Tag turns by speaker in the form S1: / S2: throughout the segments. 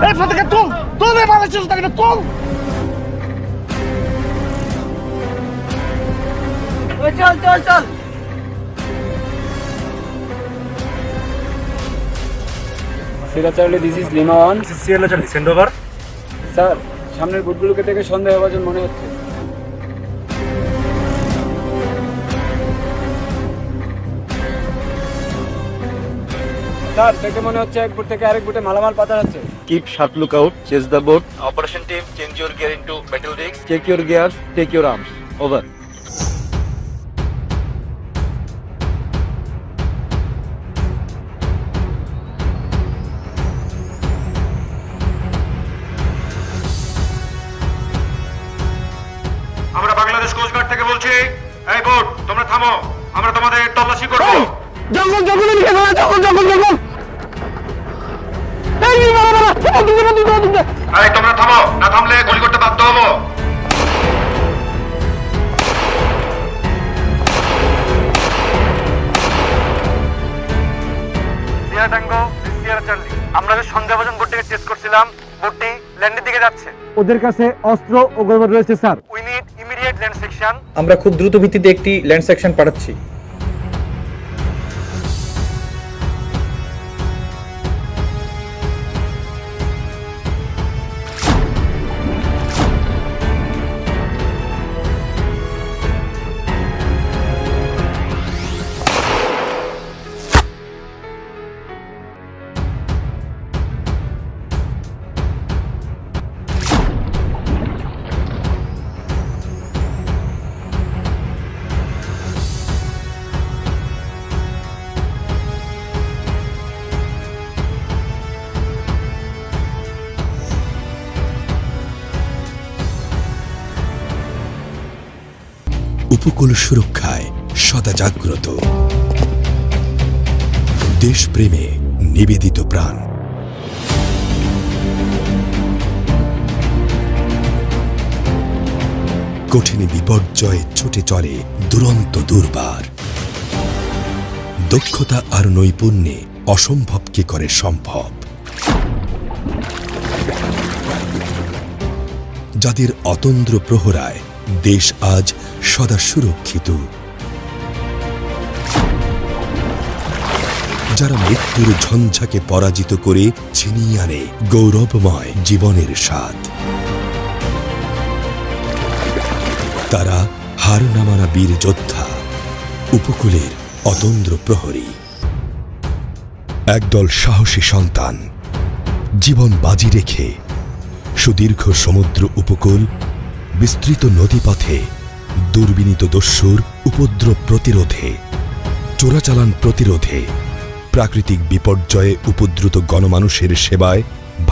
S1: এই ফাতেকে তুল তুল, এই বাংলাদেশের তাকে তুল।
S2: চল চল চল।
S3: Sierra Charlie, this is Lima 1.
S1: Sierra Charlie, send over.
S3: Sir, সামনের বুটগুলোকে দেখে সন্দেহভাজন মনে হচ্ছে। স্যার, দেখে মনে হচ্ছে এক বুট থেকে আরেক বুটে মালামাল পাচার হচ্ছে।
S4: Keep sharp lookout, chase the boat. Operation team, change your gear into battle rigs. Check your gears, take your arms. Over.
S5: আমরা বাংলাদেশ কোস্টগার্ড থেকে বলছি, এই বোট তোমরা থামো, আমরা তোমাদের তল্লাশি করব।
S1: জঙ্গল জঙ্গলে নিয়ে গেল, জঙ্গল জঙ্গল জঙ্গল। এই বাবা বাবা, তুমি
S5: এই তোমরা থামো, না থামলে গুলি করতে বাধ্য হবো।
S1: Sierra tango, Sierra Charlie. আমরা যে সন্দেহভাজন বোটটিকে চেস করছিলাম, বোটটি ল্যান্ডের দিকে যাচ্ছে।
S6: ওদের কাছে অস্ত্র ও গোলমাল রয়েছে sir.
S1: We need immediate land section.
S7: আমরা খুব দ্রুত ভিত্তিতে একটি ল্যান্ড সেকশন পাঠাচ্ছি।
S8: উপকূল সুরক্ষায় সদা জাগ্রত, দেশপ্রেমে নিবেদিত প্রাণ। কঠিন বিপর্যয়ে ছুটে চলে দুরন্ত দুর্বার। দক্ষতা আর নৈপুণ্যে অসম্ভবকে করে সম্ভব। যাদের অতন্দ্র প্রহরায় দেশ আজ সদা সুরক্ষিত, যারা মৃত্যুর ঝঞ্ঝাকে পরাজিত করে ছিনিয়ে আনে গৌরবময় জীবনের স্বাদ, তারা হার না মানা বীর যোদ্ধা, উপকূলের অতন্দ্র প্রহরী। একদল সাহসী সন্তান জীবন বাজি রেখে সুদীর্ঘ সমুদ্র উপকূল, বিস্তৃত নদীপথে দুর্বিনীত দস্যুর উপদ্রব প্রতিরোধে, চোরাচালান প্রতিরোধে, প্রাকৃতিক বিপর্যয়ে উপদ্রুত গণমানুষের সেবায়,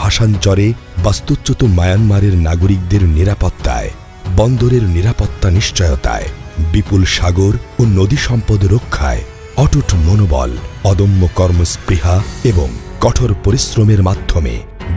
S8: ভাষাঞ্চরে বাস্তুচ্যুত মায়ানমারের নাগরিকদের নিরাপত্তায়, বন্দরের নিরাপত্তা নিশ্চয়তায়, বিপুল সাগর ও নদী সম্পদ রক্ষায় অটুট মনোবল, অদম্য কর্মস্পৃহা এবং কঠোর পরিশ্রমের মাধ্যমে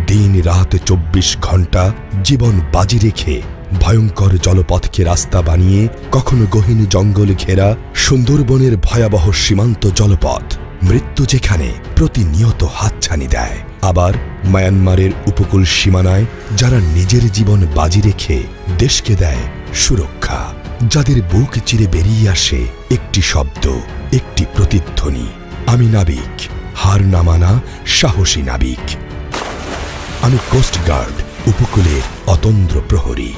S8: দিন রাত 24 ঘণ্টা জীবন বাজি রেখে ভয়ঙ্কর জলপথকে রাস্তা বানিয়ে কখনো গহীন জঙ্গলে ঘেরা সুন্দরবনের ভয়াবহ সীমান্ত জলপথ মৃত্যু যেখানে প্রতিনিয়ত হাতছানি দেয়, আবার মায়ানমারের উপকূল সীমানায় যারা নিজের জীবন বাজি রেখে দেশকে দেয় সুরক্ষা, যাদের বুক চিরে বেরিয়ে আসে একটি শব্দ, একটি প্রতিধ্বনি, আমি নাবিক, হার না মানা সাহসী নাবিক। আমি কোস্টগার্ড, উপকূলের অতন্দ্র প্রহরী।